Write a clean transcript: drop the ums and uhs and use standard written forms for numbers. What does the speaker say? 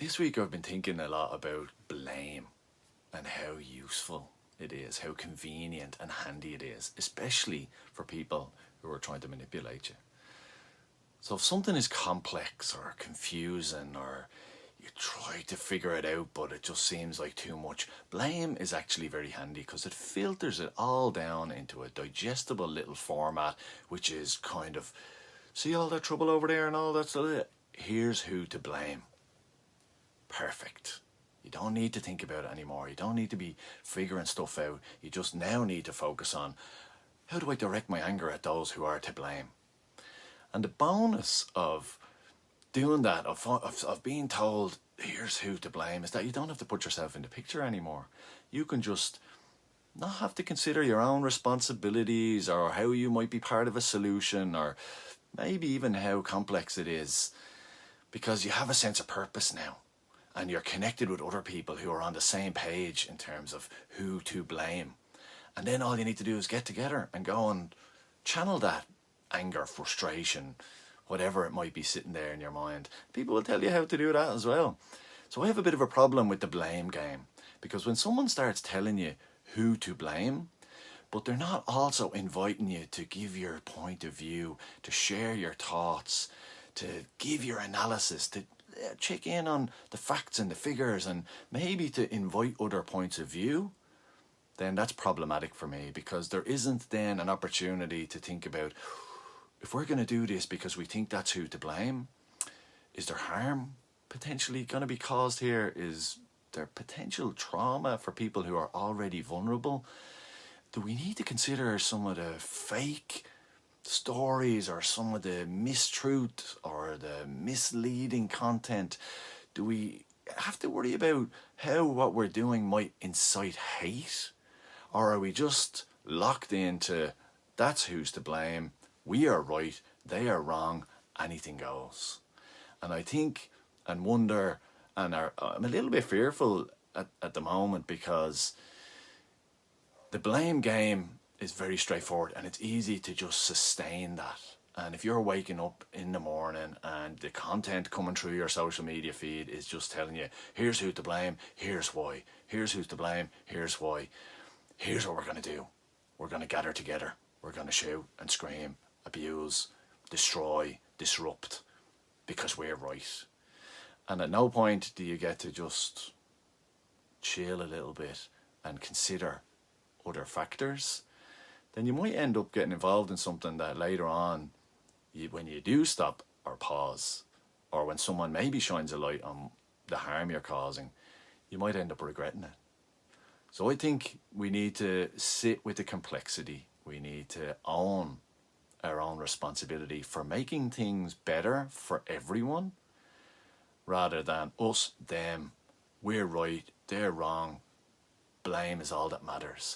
This week I've been thinking a lot about blame and how useful it is, how convenient and handy it is, especially for people who are trying to manipulate you. So if something is complex or confusing or you try to figure it out but it just seems like too much, blame is actually very handy because it filters it all down into a digestible little format, which is kind of, see all that trouble over there and all that stuff? Here's who to blame. Perfect. You don't need to think about it anymore. You don't need to be figuring stuff out. You just now need to focus on, how do I direct my anger at those who are to blame? And the bonus of doing that, of being told, here's who to blame, is that you don't have to put yourself in the picture anymore. You can just not have to consider your own responsibilities or how you might be part of a solution or maybe even how complex it is, because you have a sense of purpose now. And you're connected with other people who are on the same page in terms of who to blame. And then all you need to do is get together and go and channel that anger, frustration, whatever it might be sitting there in your mind. People will tell you how to do that as well. So I have a bit of a problem with the blame game, because when someone starts telling you who to blame, but they're not also inviting you to give your point of view, to share your thoughts, to give your analysis, to check in on the facts and the figures and maybe to invite other points of view, then that's problematic for me, because there isn't then an opportunity to think about, if we're going to do this because we think that's who to blame, is there harm potentially going to be caused here? Is there potential trauma for people who are already vulnerable? Do we need to consider some of the fake stories or some of the mistruth or the misleading content? Do we have to worry about how what we're doing might incite hate? Or are we just locked into, that's who's to blame, we are right, they are wrong, anything goes? And I think and wonder and I'm a little bit fearful at the moment, because the blame game is very straightforward and it's easy to just sustain that. And if you're waking up in the morning and the content coming through your social media feed is just telling you, here's who to blame, here's why, here's who's to blame, here's why, here's what we're going to do. We're going to gather together. We're going to shout and scream, abuse, destroy, disrupt, because we're right. And at no point do you get to just chill a little bit and consider other factors. Then you might end up getting involved in something that later on, when you do stop or pause, or when someone maybe shines a light on the harm you're causing, you might end up regretting it. So I think we need to sit with the complexity. We need to own our own responsibility for making things better for everyone, rather than us, them, we're right, they're wrong, blame is all that matters.